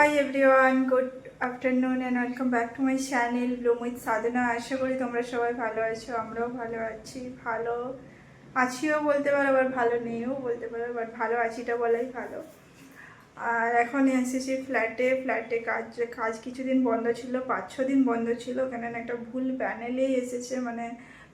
High everyone, good afternoon and welcome back to my channel bloom with Sadhana. আশা করি তোমরা সবাই ভালো আছো, আমরাও ভালো আছি। ভালো আছিও বলতে পারো, আবার ভালো নেইও বলতে পারো, বাট ভালো আছিটা বলাই ভালো। আর এখন এসেছি ফ্ল্যাটে কাজ কিছুদিন বন্ধ ছিল, 5-6 দিন বন্ধ ছিল, কেননা একটা ভুল প্যানেলেই এসেছে। মানে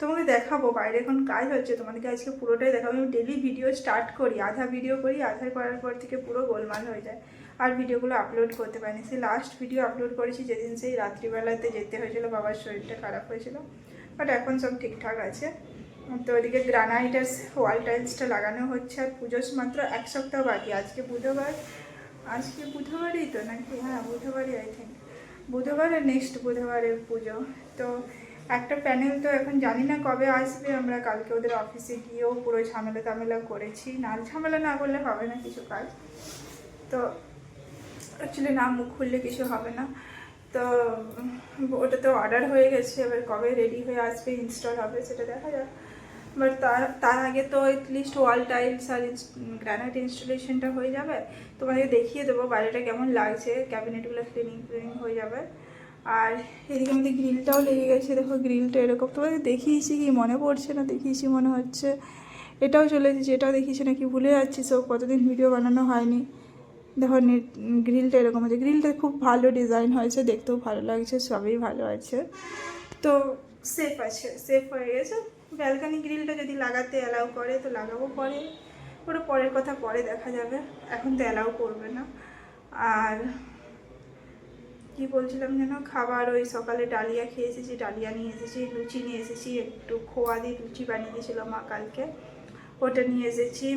তোমাকে দেখাবো বাইরে এখন কাজ হচ্ছে, তোমাদেরকে আজকে পুরোটাই দেখাবো। আমি ডেলি ভিডিও স্টার্ট করি, আধা ভিডিও করি, আধা করার পর থেকে পুরো গোলমাল হয়ে যায়, আর ভিডিওগুলো আপলোড করতে পারিনি। সেই লাস্ট ভিডিও আপলোড করেছি যেদিন সেই রাত্রিবেলাতে যেতে হয়েছিল, বাবার শরীরটা খারাপ হয়েছিল, বাট এখন সব ঠিকঠাক আছে। তো ওদিকে গ্রানাইটার ওয়াল টাইলসটা লাগানো হচ্ছে, আর পুজো মাত্র 1 সপ্তাহ বাকি। আজকে বুধবারই তো নাকি? হ্যাঁ, বুধবারই আই থিঙ্ক, বুধবার আর নেক্সট বুধবারের পুজো। তো একটা প্যানেল তো এখন জানি না কবে আসবে। আমরা কালকে ওদের অফিসে গিয়েও পুরো ঝামেলা করেছি, ঝামেলা না করলে হবে না কিছু কাজ। তো অ্যাকচুয়ালি না মুখ খুললে কিছু হবে না। তো ওটা তো অর্ডার হয়ে গেছে, এবার কবে রেডি হয়ে আসবে, ইনস্টল হবে সেটা দেখা যাক। বাট তার আগে তো এটলিস্ট ওয়াল টাইলস আর গ্রানাইট ইনস্টলেশনটা হয়ে যাবে। তোমাদেরকে দেখিয়ে দেবো বাইরেটা কেমন লাগছে, ক্যাবিনেটগুলো ক্লিনিং হয়ে যাবে। আর এদিকে আমাদের গ্রিলটাও লেগে গেছে, দেখো গ্রিলটা এরকম। তোমাদের দেখিয়েছি কি মনে পড়ছে না? দেখিয়েছি মনে হচ্ছে। এটাও চলে এসেছে, এটাও দেখিয়েছি নাকি ভুলে যাচ্ছি, সব কতদিন ভিডিও বানানো হয়নি। দেখো গ্রিলটা এরকম আছে, গ্রিলটা খুব ভালো ডিজাইন হয়েছে, দেখতেও ভালো লাগছে, সবই ভালো আছে। তো সেফ হয়ে গেছে। ব্যালকানি গ্রিলটা যদি লাগাতে অ্যালাউ করে তো লাগাবো, ওটা পরের কথা, পরে দেখা যাবে, এখন তো অ্যালাউ করবে না। আর কি বলছিলাম যেন, খাবার ওই সকালে ডালিয়া খেয়ে এসেছি, ডালিয়া নিয়ে এসেছি, লুচি নিয়ে এসেছি, একটু খোয়া দিয়ে লুচি বানিয়ে দিয়েছিলো মা কালকে, ওটা নিয়ে এসেছি।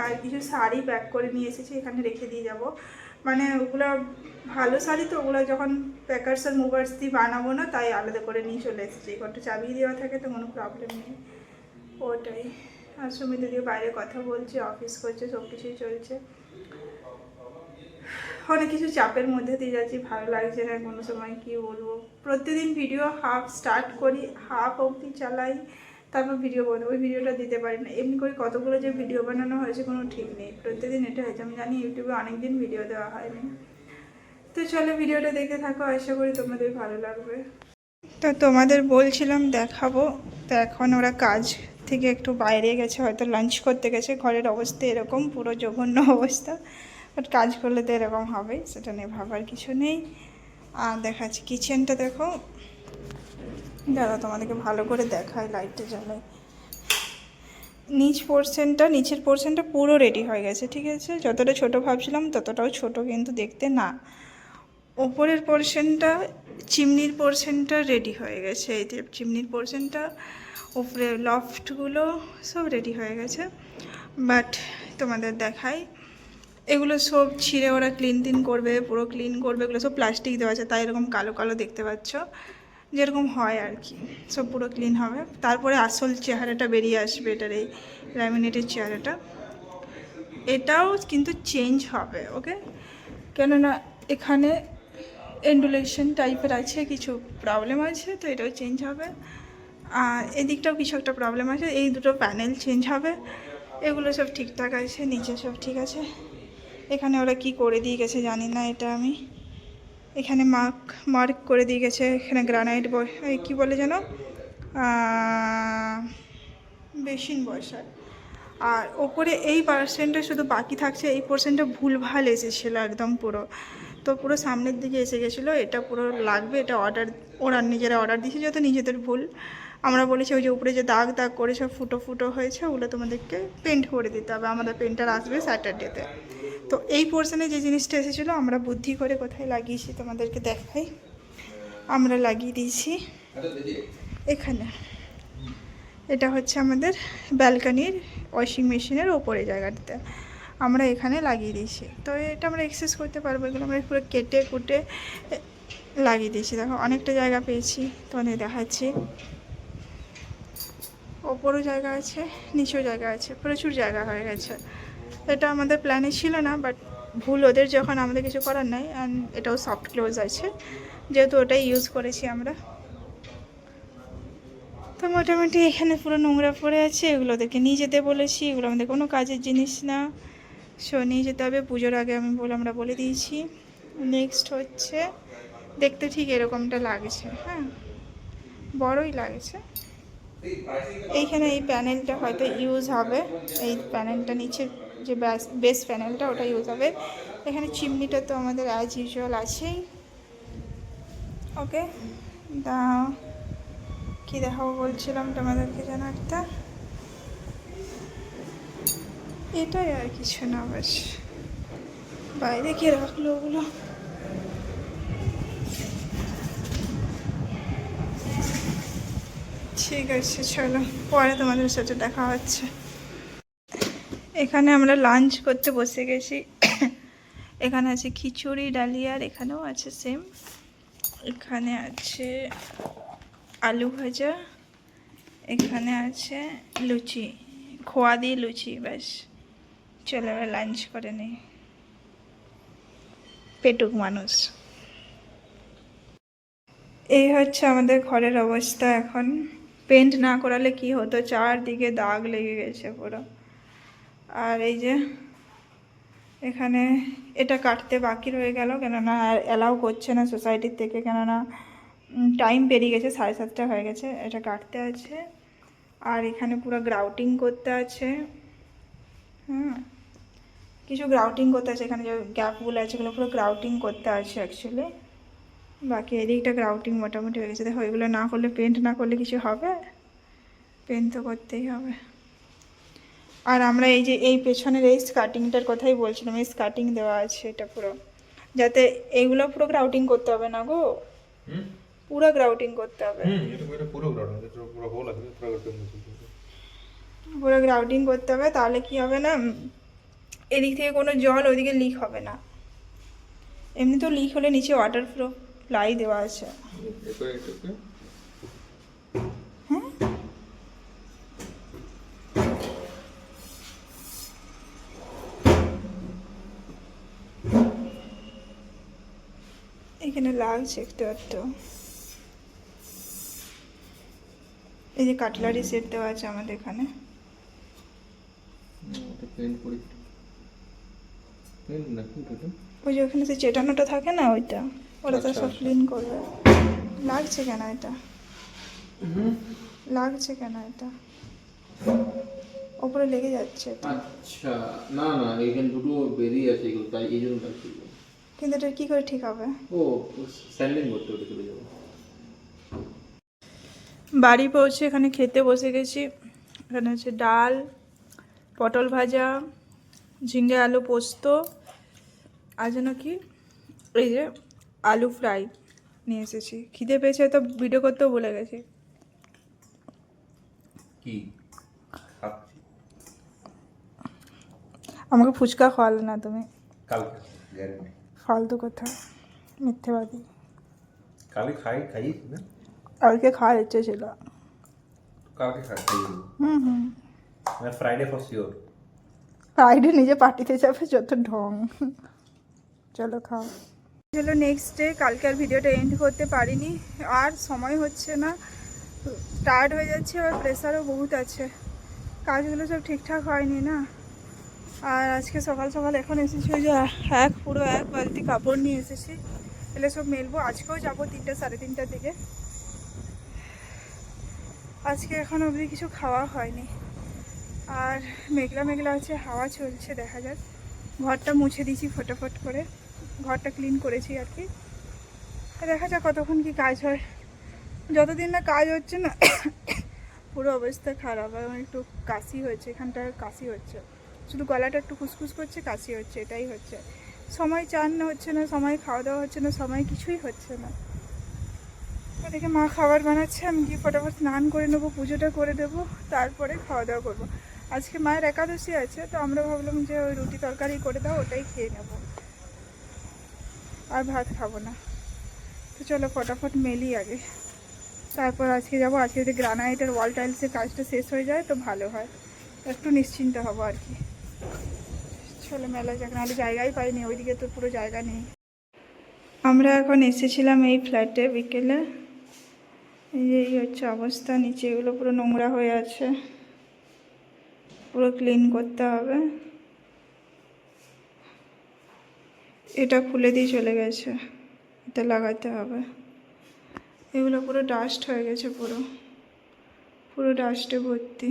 আর কিছু শাড়ি প্যাক করে নিয়ে এসেছি, এখানে রেখে দিয়ে যাব। মানে ওগুলো ভালো শাড়ি তো, ওগুলো যখন প্যাকার্স আর মুভার্স দিয়ে বানাবো না, তাই আলাদা করে নিয়ে চলে এসেছি। ঘরটা চাবি দেওয়া থাকে তো কোনো প্রবলেম নেই, ওটাই। আর সুমিত দিয়ে বাইরে কথা বলছে, অফিস করছে, সব কিছুই চলছে। অনেক কিছু চাপের মধ্যে দিয়ে যাচ্ছি, ভালো লাগছে না কোনো সময়, কি বলবো। প্রতিদিন ভিডিও হাফ স্টার্ট করি, হাফ অবধি চালাই, তারপর ভিডিও বানাবো, ওই ভিডিওটা দিতে পারি না। এমনি করে কতগুলো যে ভিডিও বানানো হয়েছে কোনো ঠিক নেই, প্রতিদিন এটা হয়েছে। আমি জানি ইউটিউবে অনেক দিন ভিডিও দেওয়া হয়নি। তো চলো ভিডিওটা দেখতে থাকো, আশা করি তোমাদের ভালো লাগবে। তো তোমাদের বলছিলাম দেখাবো। তো এখন ওরা কাজ থেকে একটু বাইরে গেছে, হয়তো লাঞ্চ করতে গেছে। ঘরের অবস্থা এরকম, পুরো জঘন্য অবস্থা, বাট কাজ করলে তো এরকম হবেই, সেটা নিয়ে ভাবার কিছু নেই। আর দেখাচ্ছি কিচেনটা, দেখো দাদা তোমাদেরকে ভালো করে দেখায়, লাইটটা জ্বালায়। নিচের পোর্শনটা পুরো রেডি হয়ে গেছে, ঠিক আছে। যতটা ছোট ভাবছিলাম ততটাও ছোট কিন্তু দেখতে না। ওপরের পোর্শনটা, চিমনির পোর্শনটা রেডি হয়ে গেছে, এই যে চিমনির পোর্শনটা, উপরে লফটগুলো সব রেডি হয়ে গেছে। বাট তোমাদের দেখাই, এগুলো সব ছিঁড়ে ওরা ক্লিন করবে, পুরো ক্লিন করবে। এগুলো সব প্লাস্টিক দেওয়া আছে, তাই এরকম কালো কালো দেখতে পাচ্ছ, যেরকম হয় আর কি। সব পুরো ক্লিন হবে, তারপরে আসল চেহারাটা বেরিয়ে আসবে এটার, এই ল্যামিনেটের চেহারাটা। এটাও কিন্তু চেঞ্জ হবে, ওকে। কেননা এখানে এন্ডুলেশন টাইপের আছে, কিছু প্রবলেম আছে, তো এটাও চেঞ্জ হবে। আর এদিকটাও কিছু একটা প্রবলেম আছে, এই দুটো প্যানেল চেঞ্জ হবে। এগুলো সব ঠিকঠাক আছে, নিচে সব ঠিক আছে। এখানে ওরা কি করে দিয়ে গেছে জানি না, এটা আমি এখানে মার্ক করে দিয়ে গেছে। এখানে গ্রানাইট কি বলে যেন, বেসিন বসার। আর ওপরে এই পার্সেন্টটা শুধু বাকি থাকছে, এই পোর্শনটা ভুলভাল এসেছিলো একদম পুরো, তো পুরো সামনের দিকে এসে গেছিলো। এটা পুরো লাগবে, এটা ওরা নিজেরা অর্ডার দিয়েছে, যত নিজেদের ভুল। আমরা বলেছি ওই যে উপরে যে দাগ করে সব ফুটো হয়েছে, ওগুলো তোমাদেরকে পেন্ট করে দিতে হবে। আমাদের পেন্টার আসবে স্যাটারডেতে। তো এই পোর্শনে যে জিনিসটা এসেছিলো, আমরা বুদ্ধি করে কোথায় লাগিয়েছি তোমাদেরকে দেখাই। আমরা লাগিয়ে দিয়েছি এখানে, এটা হচ্ছে আমাদের ব্যালকানির ওয়াশিং মেশিনের ওপরে জায়গাটাতে আমরা এখানে লাগিয়ে দিয়েছি। তো এটা আমরা এক্সেস করতে পারবো, এগুলো আমরা পুরো কেটে কুটে লাগিয়ে দিয়েছি। দেখো অনেকটা জায়গা পেয়েছি, তোমাদের দেখাচ্ছি। ওপরও জায়গা আছে, নিচেও জায়গা আছে, প্রচুর জায়গা হয়ে গেছে। এটা আমাদের প্ল্যানে ছিল না, বাট ভুল ওদের যখন, আমাদের কিছু করার নাই। অ্যান্ড এটাও সফট ক্লোজ আছে, যেহেতু ওটাই ইউজ করেছি আমরা। তো মোটামুটি এখানে পুরো নোংরা পড়ে আছে, এগুলো ওদেরকে নিয়ে যেতে বলেছি। এগুলো আমাদের কোনো কাজের জিনিস না, নিয়ে যেতে হবে পুজোর আগে, আমরা বলে দিয়েছি। নেক্সট হচ্ছে, দেখতে ঠিক এরকমটা লাগছে, হ্যাঁ বড়ই লাগছে। এইখানে এই প্যানেলটা হয়তো ইউজ হবে, এই প্যানেলটা নিচের যে বেস প্যানেলটা ওটা ইউজ হবে। এখানে চিমনিটা তো আমাদের অ্যাজ ইউজুয়াল আছেই। ওকে, দা কী দেখাবো বলছিলাম তোমাদেরকে যেন একটা, এটাই আর কিছু না, বাস বাইরে কে রাখলো ওগুলো। ঠিক আছে চলো, পরে তোমাদের সাথে দেখা হচ্ছে। এখানে আমরা লাঞ্চ করতে বসে গেছি। এখানে আছে খিচুড়ি ডালিয়া, আর এখানেও আছে সেম। এখানে আছে আলু ভাজা, এখানে আছে লুচি, খোয়া দিয়ে লুচি, ব্যাস চলো এবার লাঞ্চ করে নিই, পেটুক মানুষ। এই হচ্ছে আমাদের ঘরের অবস্থা এখন। পেন্ট না করালে কি হতো, চারদিকে দাগ লেগে গেছে পুরো। আর এই যে এখানে এটা কাটতে বাকি রয়ে গেল, কেননা অ্যালাউ করছে না সোসাইটির থেকে, কেননা টাইম পেরিয়ে গেছে, 7:30 হয়ে গেছে। এটা কাটতে আছে। আর এখানে পুরো গ্রাউটিং করতে আছে, কিছু গ্রাউটিং করতে আছে, এখানে যে গ্যাপগুলো আছে এগুলো পুরো গ্রাউটিং করতে আছে অ্যাকচুয়ালি। বাকি এদিকটা গ্রাউটিং মোটামুটি হয়ে গেছে। দেখো এগুলো না করলে, পেন্ট না করলে কিছু হবে, পেন্ট তো করতেই হবে। আর আমরা এই যে এই পেছনের এই স্কার্টিংটার কথাই বলছিলাম, এই স্কার্টিং দেওয়া আছে এটা পুরো, যাতে এইগুলো পুরো গ্রাউটিং করতে হবে না গো, পুরো গ্রাউটিং করতে হবে। পুরো গ্রাউটিং করতে হবে, তাহলে কি হবে না, এদিক থেকে কোনো জল ওইদিকে লিক হবে না। এমনি তো লিক হলে নিচে ওয়াটারপ্রুফ প্লাই দেওয়া আছে। হ্যাঁ এখানে লাগছে একটু একটু। এই যে কাটলারি সেট দেওয়া আছে আমাদের এখানে। ওই যে ওখানে যে চেটানোটা থাকে না, ওইটা ওরা তো সব ক্লিন করবে। লাগছে কেন এটা, লাগছে কেন এটা, ওপরে লেগে যাচ্ছে এটা। আচ্ছা, না না, এখানে দুটো বেরিয়ে আছে এগুলো, তাই এই জন্য লাগছিল। কিন্তু এটা কি করে ঠিক হবে? ও স্ট্যান্ডিং করতে ওটা চলে যাবো। বাড়ি পৌঁছে এখানে খেতে বসে গেছি। এখানে হচ্ছে ডাল, পটল ভাজা, ঝিঙ্গে আলু পোস্ত, আর যেন কি এই যে আলু ফ্রাই নিয়ে এসেছি। খিদে পেয়েছে তো ভিডিও করতেও ভুলে গেছি। কি আমাকে ফুচকা খাওয়ালে না তুমি, কালকে গ্যারান্টি ফালতু কথা, মিথ্যেবাদী। কালকে খাইয়েছি না, কালকে খাওয়ার ইচ্ছে ছিল। কালকে খাইয়ে হুম মানে ফ্রাইডে ফর শিওর। ফ্রাইডে নিজে পার্টিতে যাবে, যত ঢং। চলো খাও। চলো নেক্সট ডে, কালকে আর ভিডিওটা এন্ড করতে পারিনি, আর সময় হচ্ছে না, টায়ার্ড হয়ে যাচ্ছে, আর প্রেশারও বহুত আছে, কাজগুলো সব ঠিকঠাক হয়নি না। আর আজকে সকাল সকাল এখন এসেছি, ওই যে পুরো এক বালতি কাপড় নিয়ে এসেছি, এলে সব মেলবো। আজকেও যাবো 3টা 3:30টার দিকে। আজকে এখন অবধি কিছু খাওয়া হয়নি, আর মেঘলা মেঘলা আছে, হাওয়া চলছে, দেখা যাক। ঘরটা মুছে দিয়েছি ফটাফট করে, ঘরটা ক্লিন করেছি আর কি। দেখা যাক কতক্ষণ কি কাজ হয়। যতদিন না কাজ হচ্ছে না পুরো অবস্থা খারাপ। আমার একটু কাশি হয়েছে, এখানটা কাশি হচ্ছে, শুধু গলাটা একটু খুসখুস করছে, কাশি হচ্ছে, এটাই হচ্ছে। সময় চান না হচ্ছে না, সময় খাওয়া দাওয়া হচ্ছে না, সময় কিছুই হচ্ছে না। এদিকে মা খাবার বানাচ্ছে, আমি গিয়ে ফটাফট স্নান করে নেবো, পুজোটা করে দেবো, তারপরে খাওয়া দাওয়া করবো। আজকে মায়ের একাদশী আছে, তো আমরা ভাবলাম যে ওই রুটি তরকারি করে দাও, ওটাই খেয়ে নেবো, আর ভাত খাবো না। তো চলো ফটাফট মেলি আগে, তারপর আজকে যাবো। আজকে যদি গ্রানাইটের ওয়াল টাইলসের কাজটা শেষ হয়ে যায় তো ভালো হয়, একটু নিশ্চিন্ত হবো আর কি। চলো মেলা যাক, নাহলে জায়গাই পাইনি, ওইদিকে তো পুরো জায়গা নেই। আমরা এখন এসেছিলাম এই ফ্ল্যাটে বিকেলে, এই হচ্ছে অবস্থা, নিচে এগুলো পুরো নোংরা হয়ে আছে, পুরো ক্লিন করতে হবে। এটা খুলে দিয়ে চলে গেছে, এটা লাগাতে হবে। এগুলো পুরো ডাস্ট হয়ে গেছে, পুরো পুরো ডাস্টে ভর্তি।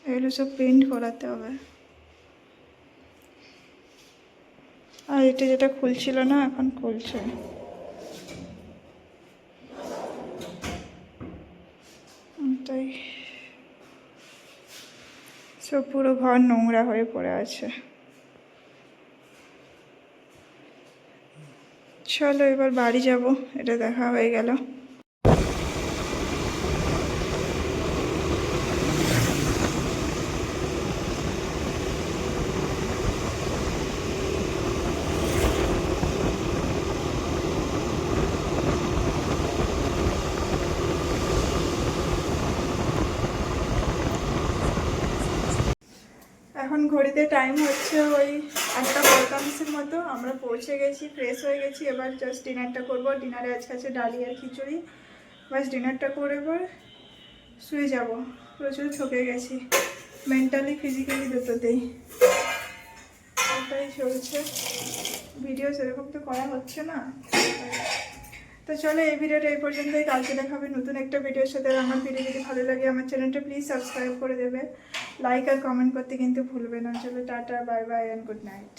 এগুলো সব পেন্ট করাতে হবে। আর এটা যেটা খুলছিল না, এখন খুলছে। তাই সব পুরো ঘর নোংরা হয়ে পড়ে আছে। চলো এবার বাড়ি যাব, এটা দেখা হয়ে গেল। এখন ঘড়িতে টাইম হচ্ছে ওই 1:45 মতো। আমরা পৌঁছে গেছি, ফ্রেশ হয়ে গেছি। এবার জাস্ট ডিনারটা করবো। ডিনারে আজকে আছে ডালি আর খিচুড়ি। বাস ডিনারটা করে পর শুয়ে যাব। প্রচুর থকে গেছি, মেন্টালি ফিজিক্যালি দুটোতেই। ওটাই চলছে। ভিডিও সেরকম তো করা হচ্ছে না। তো চলো এই ভিডিওটা এই পর্যন্তই। কালকে দেখাবে নতুন একটা ভিডিওর সাথে। আমার ভিডিও যদি ভালো লাগে আমার চ্যানেলটা প্লিজ সাবস্ক্রাইব করে দেবে, লাইক আর কমেন্ট করতে কিন্তু ভুলবে না। চলো tata, bye bye and good night.